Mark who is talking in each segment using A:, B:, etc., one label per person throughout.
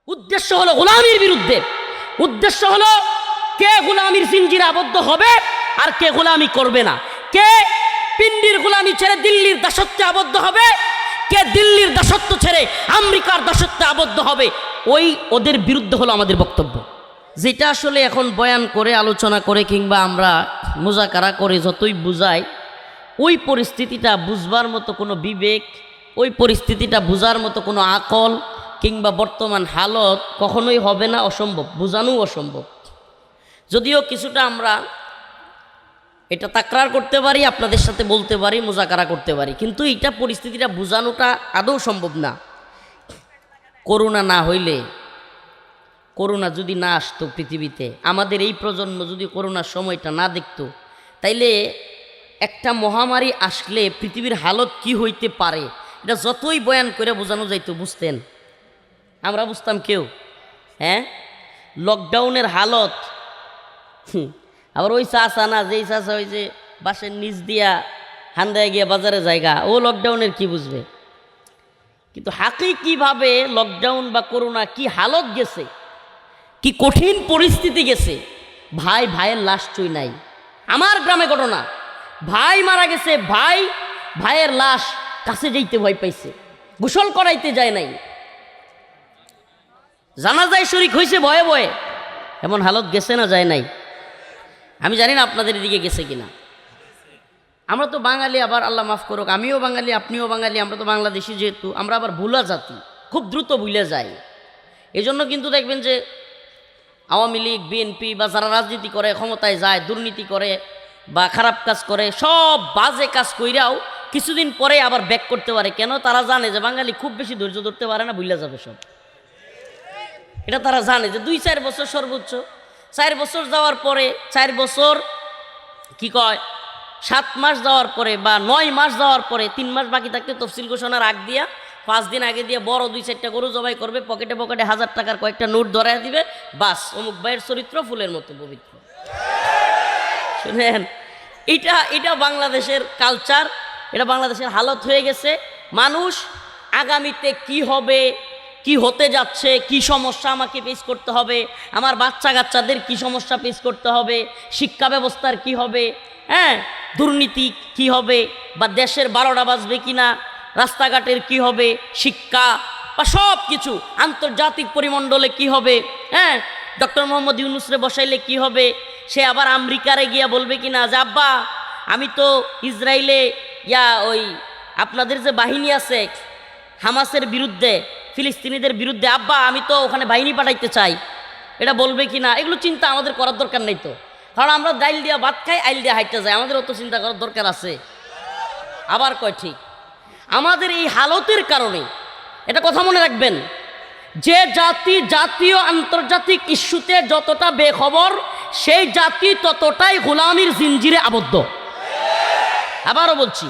A: উদ্দেশ্য হলো গোলামির বিরুদ্ধে। উদ্দেশ্য হলো কে গোলামির জিঞ্জিরে আবদ্ধ হবে আর কে গোলামি করবে না, কে পিন্ডির গোলামি ছেড়ে দিল্লির দাসত্বে আবদ্ধ হবে, কে দিল্লির দাসত্ব ছেড়ে আমেরিকার দাসত্বে আবদ্ধ হবে, ওই ওদের বিরুদ্ধে হলো আমাদের বক্তব্য। যেটা আসলে এখন বয়ান করে আলোচনা করে কিংবা আমরা মুজাকারা করে যতই বুঝাই, ওই পরিস্থিতিটা বুঝবার মতো কোনো বিবেক, ওই পরিস্থিতিটা বুঝার মতো কোনো আকল কিংবা বর্তমান হালত কখনোই হবে না, অসম্ভব, বোঝানো অসম্ভব। যদিও কিছুটা আমরা এটা তাকরার করতে পারি, আপনাদের সাথে বলতে পারি, মুজাকারা করতে পারি, কিন্তু এটা পরিস্থিতিটা বোঝানোটা আদৌ সম্ভব না। করোনা না হইলে, করোনা যদি না আসতো পৃথিবীতে, আমাদের এই প্রজন্ম যদি করোনার সময়টা না দেখতো, তাইলে একটা মহামারী আসলে পৃথিবীর হালত কি হইতে পারে এটা যতই বয়ান করে বোঝানো যাইতো, বুঝতেন? আমরা বুঝতাম কেউ? হ্যাঁ, লকডাউনের হালত। আবার ওই চাষা না, যেই চাষা ওই যে বাসের নিচ দিয়া হান্দায় গিয়া বাজারে জায়গা, ও লকডাউনের কি বুঝবে? কিন্তু হাকিকিভাবে লকডাউন বা করোনা কি হালত গেছে, কি কঠিন পরিস্থিতি গেছে। ভাই ভাইয়ের লাশ চুই নাই। আমার গ্রামে ঘটনা, ভাই মারা গেছে, ভাইয়ের লাশ কাছে যাইতে ভয় পাইছে, গোসল করাইতে যায় নাই, জানাজায় শরীক হয়েছে ভয়ে ভয়ে। এমন হালত গেছে না যায় নাই? আমি জানি না আপনাদের এদিকে গেছে কিনা। আমরা তো বাঙালি, আবার আল্লাহ মাফ করুক, আমিও বাঙালি, আপনিও বাঙালি, আমরা তো বাংলাদেশি, যেহেতু আমরা আবার ভুলা জাতি, খুব দ্রুত ভুলে যাই। এই জন্য কিন্তু দেখবেন যে আওয়ামী লীগ, বিএনপি বা যারা রাজনীতি করে, ক্ষমতায় যায়, দুর্নীতি করে বা খারাপ কাজ করে, সব বাজে কাজ কইরাও কিছুদিন পরে আবার ব্যাক করতে পারে। কেন? তারা জানে যে বাঙালি খুব বেশি ধৈর্য ধরতে পারে না, ভুলে যাবে সব। এটা তারা জানে যে 2-4 বছর সর্বোচ্চ, 4 বছর যাওয়ার পরে, 4 বছর কি কয় 7 মাস যাওয়ার পরে বা 9 মাস যাওয়ার পরে, 3 মাস বাকি থাকতে তফসিল ঘোষণার আগ দিয়া 5 দিন আগে দিয়ে বড় 2-4টা গরু জবাই করবে, পকেটে পকেটে 1000 টাকার কয়েকটা নোট ধরায় দিবে, বাস অমুক ভাইয়ের চরিত্র ফুলের মতো পবিত্র। শুনেন, এটা বাংলাদেশের কালচার, এটা বাংলাদেশের হালত হয়ে গেছে। মানুষ আগামীতে কি হবে, কি হতে যাচ্ছে, কি সমস্যা আমাকে ফেস করতে হবে, আমার বাচ্চা কাচ্চাদের কি সমস্যা ফেস করতে হবে, শিক্ষা ব্যবস্থার কি হবে, হ্যাঁ, দুর্নীতি কি হবে, বা দেশের 12টা বাজবে কিনা, রাস্তাঘাটের কি হবে, শিক্ষা বা সব কিছু, আন্তর্জাতিক পরিমণ্ডলে কি হবে, হ্যাঁ, ডক্টর মোহাম্মদ ইউনূসরে বসাইলে কি হবে, সে আবার আমেরিকারে গিয়া বলবে কিনা যে আব্বা আমি তো ইসরায়েলে ওই আপনাদের যে বাহিনী আছে হামাসের বিরুদ্ধে, ফিলিস্তিনিদের বিরুদ্ধে, আব্বা আমি তো ওখানে বাহিনী পাঠাইতে চাই, এটা বলবে কি না? এগুলো চিন্তা আমাদের করার দরকার নেই তো, কারণ আমরা ডাইল দিয়া ভাত খাই, আইল দিয়া হাইটে যাই, আমাদের অত চিন্তা করার দরকার আছে? আবার কয় ঠিক, আমাদের এই হালতের কারণে, এটা কথা মনে রাখবেন, যে জাতি জাতীয় আন্তর্জাতিক ইস্যুতে যতটা বেখবর, সেই জাতি ততটাই গোলামির জিঞ্জিরে আবদ্ধ। আবারও বলছি,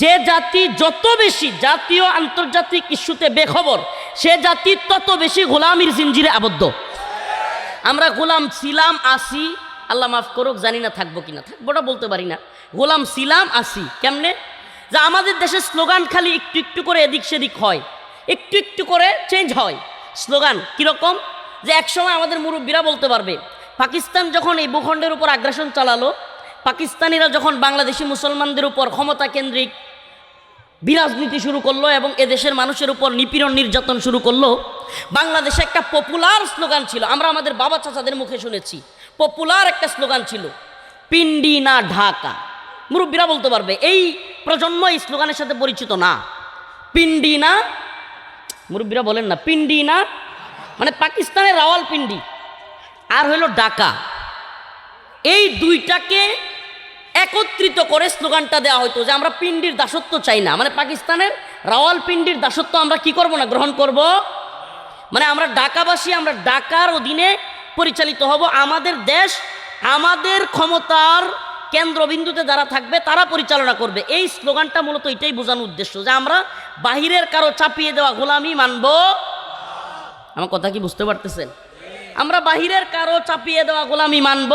A: যে জাতি যত বেশি জাতীয় আন্তর্জাতিক ইস্যুতে বেখবর, সে জাতি তত বেশি গোলামির জিঞ্জিরে আবদ্ধ। আমরা গোলাম ছিলাম, আসি, আল্লাহ মাফ করুক, জানি না থাকবো কিনা, থাকবোটা বলতে পারি না, গোলাম ছিলাম, আসি কেমনে? যে আমাদের দেশের স্লোগান খালি একটু একটু করে এদিক সেদিক হয়, একটু একটু করে চেঞ্জ হয় স্লোগান। কীরকম? যে একসময় আমাদের মুরব্বীরা বলতে পারবে, পাকিস্তান যখন এই ভূখণ্ডের উপর আগ্রাসন চালালো, পাকিস্তানিরা যখন বাংলাদেশি মুসলমানদের উপর ক্ষমতা কেন্দ্রিক বিরাজনীতি শুরু করলো এবং এদেশের মানুষের উপর নিপীড়ন নির্যাতন শুরু করলো, বাংলাদেশে একটা পপুলার স্লোগান ছিল, আমরা আমাদের বাবা চাচাদের মুখে শুনেছি, পপুলার একটা স্লোগান ছিল, পিন্ডি না ঢাকা। মুরব্বীরা বলতে পারবে, এই প্রজন্ম এই স্লোগানের সাথে পরিচিত না। পিন্ডি না, মুরব্বীরা বলেন না, পিন্ডি না মানে পাকিস্তানের রাওয়ালপিন্ডি আর হইল ঢাকা, এই দুইটাকে একত্রিত করে স্লোগানটা দেওয়া হতো যে আমরা পিন্ডির দাসত্ব চাই না, মানে পাকিস্তানের রাওয়ালপিন্ডির দাসত্ব আমরা কি করব না, গ্রহণ করব, মানে আমরা ঢাকাবাসী, আমরা ঢাকার অধীনে পরিচালিত হব, আমাদের দেশ আমাদের ক্ষমতার কেন্দ্রবিন্দুতে যারা থাকবে তারা পরিচালনা করবে। এই স্লোগানটা মূলত এটাই বোঝানোর উদ্দেশ্য যে আমরা বাহিরের কারো চাপিয়ে দেওয়া গোলামি মানব। আমার কথা কি বুঝতে পারতেছেন? আমরা বাহিরের কারো চাপিয়ে দেওয়া গোলামি মানব,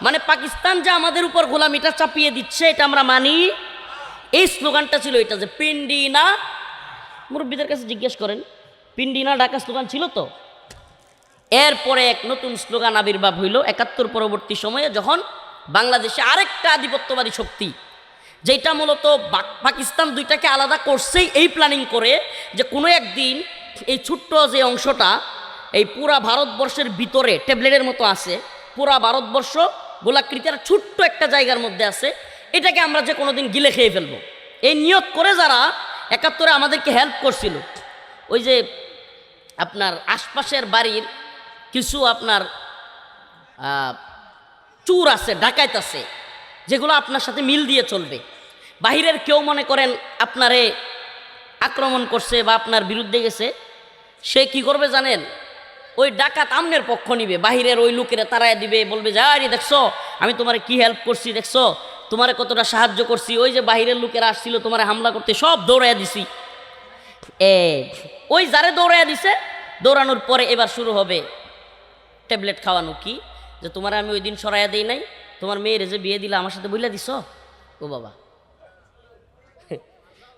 A: মানে পাকিস্তান যে আমাদের উপর গোলামিটা চাপিয়ে দিচ্ছে এটা আমরা মানি। এই স্লোগানটা ছিল এটা, যে পিন্ডি না। মুরব্বীদের কাছে জিজ্ঞেস করেন পিন্ডি না ঢাকা স্লোগান ছিল তো। এরপরে এক নতুন স্লোগান আবির্ভাব হইল ৭১ পরবর্তী সময়ে, যখন বাংলাদেশে আরেকটা আধিপত্যবাদী শক্তি, যেটা মূলত পাকিস্তান দুইটাকে আলাদা করছেই এই প্ল্যানিং করে যে কোনো একদিন এই ছোট্ট যে অংশটা এই পুরা ভারতবর্ষের ভিতরে ট্যাবলেটের মতো আছে, পুরা ভারতবর্ষ গোলাকৃতির ছোট্ট একটা জায়গার মধ্যে আছে, এটাকে আমরা যে কোনোদিন গিলে খেয়ে ফেলবো। এই নিয়ত করে যারা ৭১ আমাদেরকে হেল্প করছিল, ওই যে আপনার আশপাশের বাড়ির কিছু আপনার চুর আছে, ডাকাইত আছে, যেগুলো আপনার সাথে মিল দিয়ে চলবে। বাহিরের কেউ মনে করেন আপনারে আক্রমণ করছে বা আপনার বিরুদ্ধে গেছে, সে কি করবে জানেন? ওই ডাকাত আমনের পক্ষ নিবে, বাহিরের ওই লোকেরা তারাই দিবে, বলবে যে আরে দেখছো আমি তোমারে কি হেল্প করছি, দেখছো তোমারে কতটা সাহায্য করছি, ওই যে বাহিরের লোকেরা আসছিল তোমারে হামলা করতে, সব দৌড়াইয়া দিছি। ওই যারে দৌড়াইয়া দিছে, দৌড়ানোর পরে এবার শুরু হবে ট্যাবলেট খাওয়ানো। কি যে তোমার আমি ওই দিন সরাইয়া দেই নাই, তোমার মেয়ের যে বিয়ে দিলা আমার সাথে বইলা দিছ, ও বাবা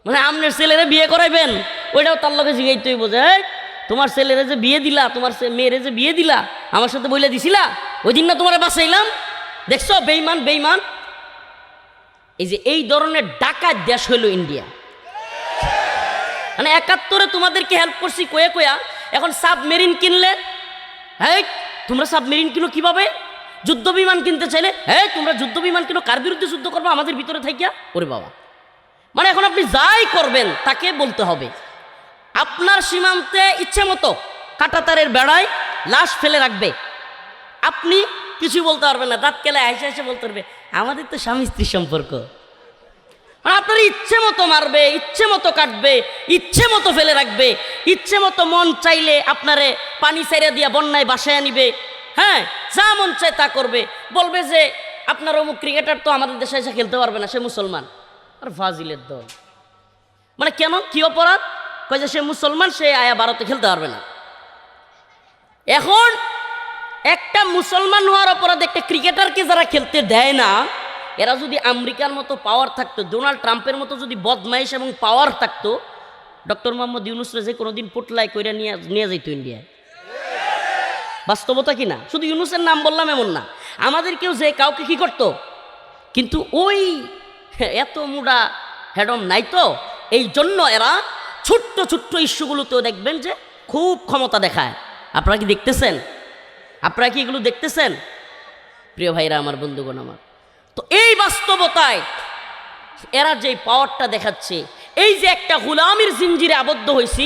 A: মানে আপনার ছেলেরা বিয়ে করাইবেন, ওইটাও তার লগে জিগাইতে হইব যে তোমার ছেলেরা যে বিয়ে দিলা, তোমার মেয়েরে যে বিয়ে দিলা আমার সাথে বইলা দিছিলা, ওই দিন না তোমার বাঁচাইলাম, দেখছো বেইমান বেইমান। এই যে এই ধরনের ডাকাত দেশ হইল ইন্ডিয়া। মানে ৭১ তোমাদেরকে হেল্প করছি কয়ে কয়া, এখন সাবমেরিন কিনলে, হ্যাঁ তোমরা সাবমেরিন কিনো কিভাবে? যুদ্ধ বিমান কিনতে চাইলে, হ্যাঁ তোমরা যুদ্ধ বিমান কিনো, কার বিরুদ্ধে যুদ্ধ করবো? আমাদের ভিতরে থাকিয়া। ওরে বাবা, মানে এখন আপনি যাই করবেন তাকে বলতে হবে। আপনার সীমান্তে ইচ্ছে মতো কাঁটাতারের বেড়ায় লাশ ফেলে রাখবে, আপনি কিছু বলতে পারবেন না, দাঁত কেলে হাসে হাসে বলতে পারবে আমাদের তো স্বামী স্ত্রীর সম্পর্ক। মানে আপনার ইচ্ছে মতো মারবে, ইচ্ছে মতো কাটবে, ইচ্ছে মতো ফেলে রাখবে, ইচ্ছে মতো মন চাইলে আপনারে পানি ছেড়ে দিয়া বন্যায় বাসায় নিবে, হ্যাঁ যা মন চায় তা করবে। বলবে যে আপনার অমুক ক্রিকেটার তো আমাদের দেশে এসে খেলতে পারবে না, সে মুসলমান। আর ফাজিলের দল, মানে কেন, কি অপরাধ? কয় যে সে মুসলমান, সে আয়া ভারতে খেলতে পারবে না। এখন একটা মুসলমান হওয়ার অপরাধে একটা ক্রিকেটারকে যারা খেলতে দেয় না, এরা যদি আমেরিকার মতো পাওয়ার থাকতো, ডোনাল্ড ট্রাম্পের মতো যদি বদমাইশ এবং পাওয়ার থাকতো, ডক্টর মোহাম্মদ ইউনুসরে যে কোনোদিন পোটলাই কইরা নিয়ে যাইতো ইন্ডিয়ায়। বাস্তবতা কি না? শুধু ইউনুসের নাম বললাম এমন না, আমাদের কেউ যে কাউকে কি করতো, কিন্তু ওই এত মুডা হেডম নাই তো। এই জন্য এরা ছোট্ট ছোট্ট ইস্যুগুলোতেও দেখবেন যে খুব ক্ষমতা দেখায়। আপনারা কি দেখতেছেন? আপনারা কি এগুলো দেখতেছেন? প্রিয় ভাইরা আমার, বন্ধুগণ আমার, তো এই বাস্তবতায় এরা যে পাওয়ারটা দেখাচ্ছে, এই যে একটা গোলামির জিঞ্জিরে আবদ্ধ হয়েছি,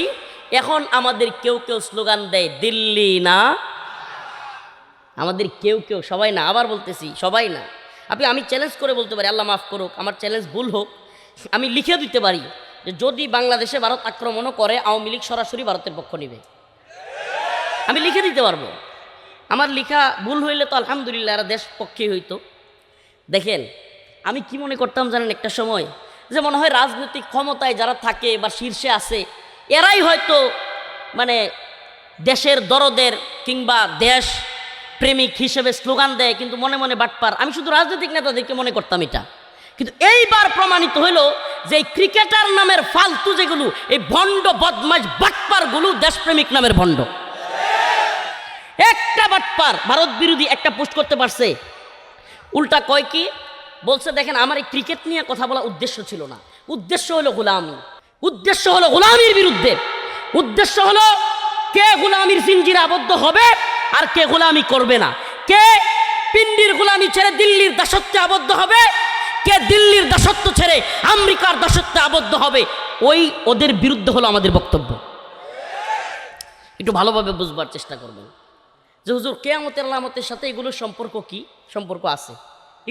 A: এখন আমাদের কেউ কেউ স্লোগান দেয় দিল্লি না, আমাদের কেউ কেউ, সবাই না, আবার বলতেছি সবাই না। আমি চ্যালেঞ্জ করে বলতে পারি, আল্লাহ মাফ করুক আমার চ্যালেঞ্জ ভুল হোক, আমি লিখে দিতে পারি যে যদি বাংলাদেশে ভারত আক্রমণও করে আওয়ামী লীগ সরাসরি ভারতের পক্ষ নেবে। আমি লিখে দিতে পারবো। আমার লেখা ভুল হইলে তো আলহামদুলিল্লাহ এরা দেশ পক্ষে হইতো। দেখেন আমি কি মনে করতাম জানেন, একটা সময় যে মনে হয় রাজনৈতিক ক্ষমতায় যারা থাকে বা শীর্ষে আছে, এরাই হয়তো মানে দেশের দরদের কিংবা দেশ প্রেমিক হিসেবে স্লোগান দেয়, কিন্তু মনে মনে বাটপার। আমি শুধু রাজনৈতিক নেতাদেরকে মনে করতাম এটা, কিন্তু এইবার প্রমাণিত হইল যে এই ক্রিকেটার নামের ফালতু যেগুলো, এই ভণ্ড বদমাশ বাটপারগুলো দেশপ্রেমিক নামের ভণ্ড। একটা বাটপার ভারত বিরোধী একটা পোস্ট করতে পারছে, উল্টা কয় কি বলছে, দেখেন আমার এই ক্রিকেট নিয়ে কথা বলা উদ্দেশ্য ছিল না, উদ্দেশ্য হলো গোলামি, উদ্দেশ্য হলো গোলামির বিরুদ্ধে, উদ্দেশ্য হলো কে গোলামির জিঞ্জিরে আবদ্ধ হবে আর কে গোলামি করবে না, কে পিন্ডির গোলামি ছেড়ে দিল্লির দাসত্বে আবদ্ধ হবে, কে দিল্লির দাসত্ব ছেড়ে আমেরিকার দাসত্বে আবদ্ধ হবে। ওই ওদের বিরুদ্ধে হলো আমাদের বক্তব্য। একটু ভালোভাবে বুঝবার চেষ্টা করবেন যে হুজুর কিয়ামতের আলামতের সাথে এগুলোর সম্পর্ক কি? সম্পর্ক আছে,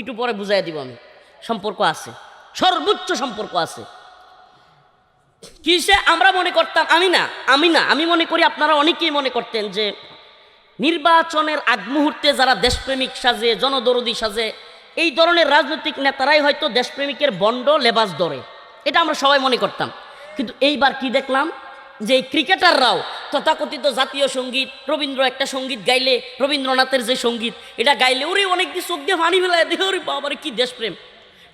A: একটু পরে বুঝাই দিব আমি। সম্পর্ক আছে, সর্বোচ্চ সম্পর্ক আছে। কিসে আমরা মনে করতাম, আমি মনে করি আপনারা অনেকেই মনে করতেন যে নির্বাচনের আগ মুহূর্তে যারা দেশপ্রেমিক সাজে, জনদরদি সাজে, এই ধরনের রাজনৈতিক নেতারাই হয়তো দেশপ্রেমিকের বন্ড লেবাস ধরে, এটা আমরা সবাই মনে করতাম। কিন্তু এইবার কি দেখলাম যে এই ক্রিকেটাররাও তথাকথিত জাতীয় সঙ্গীত, রবীন্দ্র একটা সঙ্গীত গাইলে, রবীন্দ্রনাথের যে সঙ্গীত, এটা গাইলে ওরে অনেক দিন চোখ দিয়ে পানি ফেলায় দেখে, ওরে বাবারে কি দেশপ্রেম,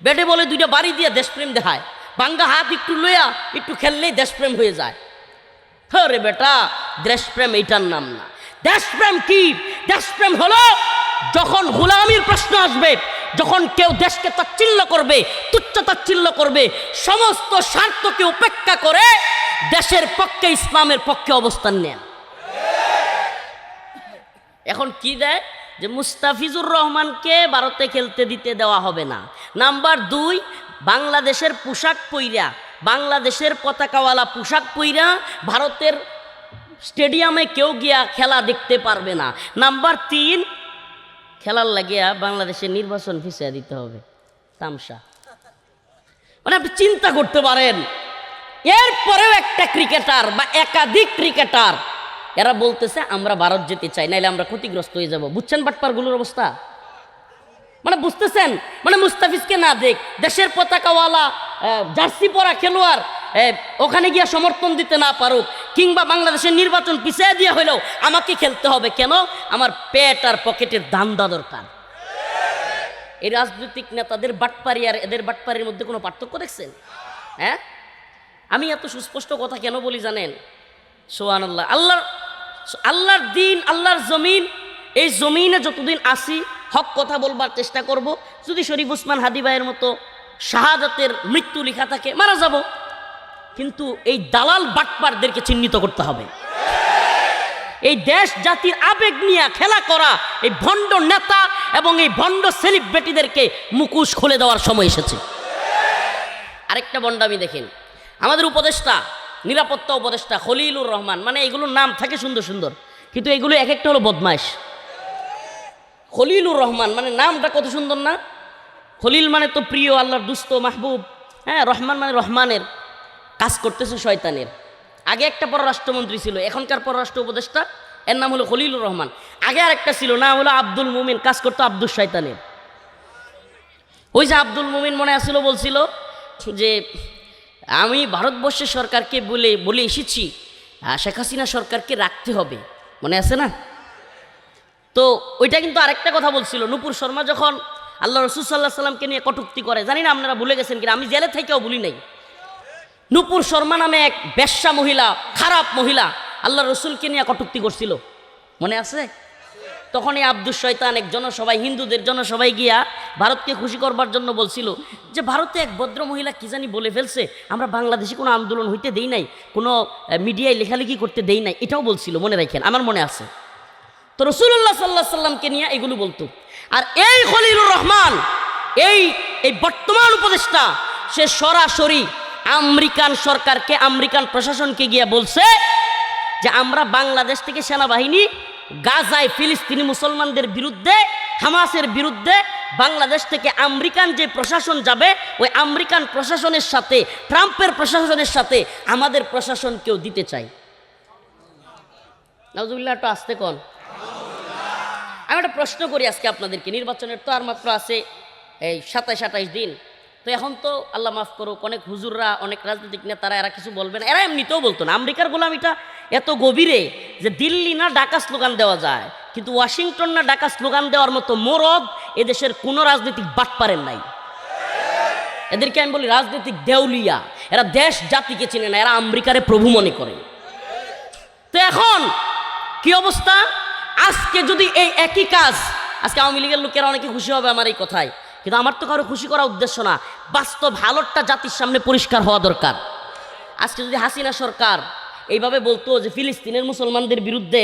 A: ব্যাটে বলে দুইটা বাড়ি দিয়ে দেশপ্রেম দেখায়, বাঙ্গা হাত একটু লইয়া একটু খেললেই দেশপ্রেম হয়ে যায়। আরে বেটা, দেশপ্রেম এইটার নাম না। দেশপ্রেম কি? দেশপ্রেম হলো যখন গোলামির প্রশ্ন আসবে, যখন কেউ দেশকে তাচ্ছিল্য করবে, তুচ্ছ তাচ্ছিল্য করবে, সমস্ত স্বার্থকে উপেক্ষা করে দেশের পক্ষে, ইসলামের পক্ষে অবস্থান নেন। এখন কি দেয় যে মুস্তাফিজুর রহমানকে ভারতে খেলতে দিতে দেওয়া হবে না। নাম্বার 2, বাংলাদেশের পোশাক পইরা, বাংলাদেশের পতাকাওয়ালা পোশাক পইরা ভারতের স্টেডিয়ামে কেউ গিয়া খেলা দেখতে পারবে না। নাম্বার 3, খেলার লাগিয়া বাংলাদেশের নির্বাচন ফিসিয়ে দিতে হবে। তামসা। মানে আপনি চিন্তা করতে পারেন, এরপরেও একটা ক্রিকেটার বা একাধিক ক্রিকেটার এরা বলতেছে আমরা ভারত যেতে চাই, নাইলে আমরা ক্ষতিগ্রস্ত হয়ে যাব। বুঝছেন বাটপারগুলোর অবস্থা? মানে বুঝতেছেন? মানে মুস্তাফিজকে না দেখ, দেশের পতাকাওয়ালা জার্সি পরা খেলোয়াড় ওখানে গিয়া সমর্থন দিতে না পারুক, কিংবা বাংলাদেশের নির্বাচন পিছিয়ে দিয়ে হলেও আমাকে খেলতে হবে। কেন? আমার পেট আর পকেটের দান্দা দরকার। এই রাজনৈতিক নেতাদের বাটপারি আর এদের বাটপারির মধ্যে কোনো পার্থক্য দেখছেন? হ্যাঁ, আমি এত সুস্পষ্ট কথা কেন বলি জানেন? সুবহানাল্লাহ। আল্লাহর দিন, আল্লাহর জমিন, এই জমিনে যতদিন আসি হক কথা বলবার চেষ্টা করব। যদি শরীফ ওসমান হাদি ভাইয়ের মতো শাহাদাতের মৃত্যু লেখা থাকে, মারা যাব। কিন্তু এই দালাল বাটপারদেরকে চিহ্নিত করতে হবে। এই দেশ জাতির আবেগ নিয়ে খেলা করা এই ভণ্ড নেতা এবং এই ভণ্ড সেলিব্রিটিদেরকে মুখোশ খুলে দেওয়ার সময় এসেছে। আরেকটা ভণ্ডামি দেখেন, আমাদের উপদেষ্টা, নিরাপত্তা উপদেষ্টা খলিলুর রহমান, মানে এগুলোর নাম থাকে সুন্দর সুন্দর, কিন্তু এগুলো এক একটা হলো বদমাইশ। খলিলুর রহমান মানে নামটা কত সুন্দর না? খলিল মানে তো প্রিয়, আল্লাহর দুস্ত, মাহবুব। হ্যাঁ, রহমান মানে রহমানের, কাজ করতেছে শয়তানের। আগে একটা পররাষ্ট্রমন্ত্রী ছিল, এখনকার পররাষ্ট্র উপদেষ্টা, এর নাম হলো খলিলুর রহমান। আগে আরেকটা ছিল, নাম হলো আব্দুল মুমিন, কাজ করতো আব্দুল শয়তানের। ওই যে আব্দুল মুমিন মনে আসছিল, বলছিল যে আমি ভারতবর্ষের সরকারকে বলে এসেছি শেখ হাসিনা সরকারকে রাখতে হবে, মনে আছে না? তো ওইটা কিন্তু আরেকটা কথা বলছিল। নূপুর শর্মা যখন আল্লাহ রসুল সাল্লাহ সাল্লামকে নিয়ে কটূক্তি করে, জানি না আপনারা ভুলে গেছেন কিনা, আমি জেলে থেকেও ভুলি নাই। নূপুর শর্মা নামে এক বেশ্যা মহিলা, খারাপ মহিলা, আল্লাহ রসুলকে নিয়ে কটূক্তি করছিল, মনে আছে? তখন এই আব্দুল শয়তান এক জনসভায়, হিন্দুদের জনসভায় গিয়া ভারতকে খুশি করবার জন্য বলছিল যে ভারতে এক ভদ্র মহিলা কি জানি বলে ফেলছে, আমরা বাংলাদেশে কোনো আন্দোলন হইতে দেই নাই, কোনো মিডিয়ায় লেখালেখি করতে দেই নাই, এটাও বলছিল, মনে রাখেন, আমার মনে আছে। তো রাসূলুল্লাহ সাল্লাল্লাহু আলাইহি সাল্লামকে নিয়ে এগুলো বলতো। আর এই খলিলুর রহমান, এই বর্তমান উপদেষ্টা, সে সরাসরি আমেরিকান সরকারকে, আমেরিকান প্রশাসনকে গিয়ে বলছে যে আমরা বাংলাদেশ থেকে সেনাবাহিনী গাজায় ফিলিস্তিনি মুসলমানদের বিরুদ্ধে, হামাসের বিরুদ্ধে বাংলাদেশ থেকে আমেরিকান যে প্রশাসন যাবে, ওই আমেরিকান প্রশাসনের সাথে, ট্রাম্পের প্রশাসনের সাথে আমাদের প্রশাসনকেও দিতে চাই। নাউজুবিল্লাহ, একটু আসতে কোন। আমি একটা প্রশ্ন করি আজকে আপনাদেরকে, নির্বাচনের তো আর মাত্র আছে এই 27-28 দিন। তো এখন তো আল্লাহ মাফ করুক, অনেক হুজুররা, অনেক রাজনৈতিক নেতারা এরা কিছু বলবে না, এরা এমনিতেও বলতো না। আমেরিকার গোলামিটা এত গভীরে যে দিল্লি না ঢাকা স্লোগান দেওয়া যায়, কিন্তু ওয়াশিংটন না ঢাকা স্লোগান দেওয়ার মতো মরদ এদেশের কোনো রাজনৈতিক বাটপারের নাই। এদেরকে আমি বলি রাজনৈতিক দেউলিয়া। এরা দেশ জাতিকে চিনে না, এরা আমেরিকারে প্রভু মনে করে। তো এখন কি অবস্থা? আজকে যদি এই একই কাজ, আজকে আওয়ামী লীগের লোকেরা অনেকে খুশি হবে আমার এই কথায়, কিন্তু আমার তো কারো খুশি করার উদ্দেশ্য না, বাস্তব হালতটা জাতির সামনে পরিষ্কার হওয়া দরকার। আজকে যদি হাসিনা সরকার এইভাবে বলতো যে ফিলিস্তিনের মুসলমানদের বিরুদ্ধে,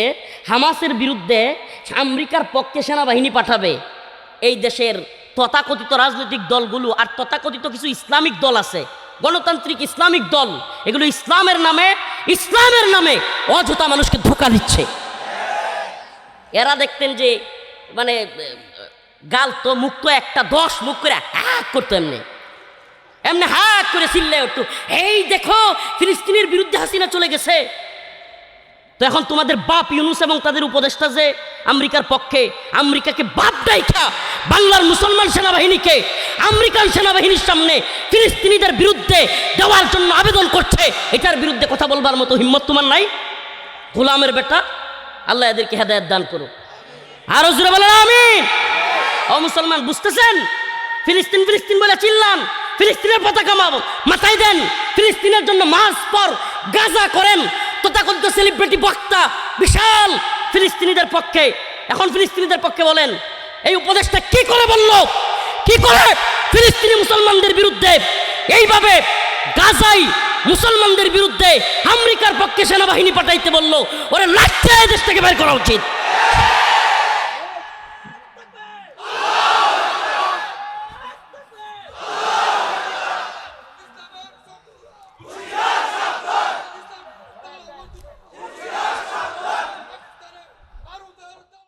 A: হামাসের বিরুদ্ধে আমেরিকার পক্ষে সেনাবাহিনী পাঠাবে, এই দেশের তথাকথিত রাজনৈতিক দলগুলো আর তথাকথিত কিছু ইসলামিক দল আছে, গণতান্ত্রিক ইসলামিক দল, এগুলো ইসলামের নামে অযথা মানুষকে ধোঁকা দিচ্ছে। এরা দেখতেন যে মানে গাল তো মুখ তো একটা 10 মুখ করে হাক করতো, এমনি হাক করে চিল্লে উঠতো, এই দেখো ফিলিস্তিনের বিরুদ্ধে হাসিনা চলে গেছে। তো এখন তোমাদের বাপ ইউনুস এবং তাদের উপদেষ্টা যে আমেরিকার পক্ষে, আমেরিকাকে বাপ ডাইকা বাংলার মুসলমান সেনাবাহিনীকে আমেরিকান সেনাবাহিনীর সামনে ফিলিস্তিনিদের বিরুদ্ধে দেওয়ার জন্য আবেদন করছে, এটার বিরুদ্ধে কথা বলবার মতো হিম্মত তোমার নাই? গোলামের বেটা, আল্লাহ এদেরকে হেদায়েত দান করুক। আরো জোরে বলেন আমিন। ও মুসলমান, বুঝতেছেন? ফিলিস্তিন ফিলিস্তিন বলে চিল্লান, ফিলিস্তিনের পতাকা মাথায় দেন, ফিলিস্তিনের জন্য মার্চ পর গাজা করেন, তথাকথিত সেলিব্রিটি বক্তা বিশাল ফিলিস্তিনিদের পক্ষে, এখন ফিলিস্তিনিদের পক্ষে বলেন এই উপদেশটা কি করে বলল, কি করে ফিলিস্তিনি মুসলমানদের বিরুদ্ধে এইভাবে গাজায় মুসলমানদের বিরুদ্ধে আমেরিকার পক্ষে সেনাবাহিনী পাঠাইতে বলল, ওরা লাঠি দেশ থেকে বের করা উচিত।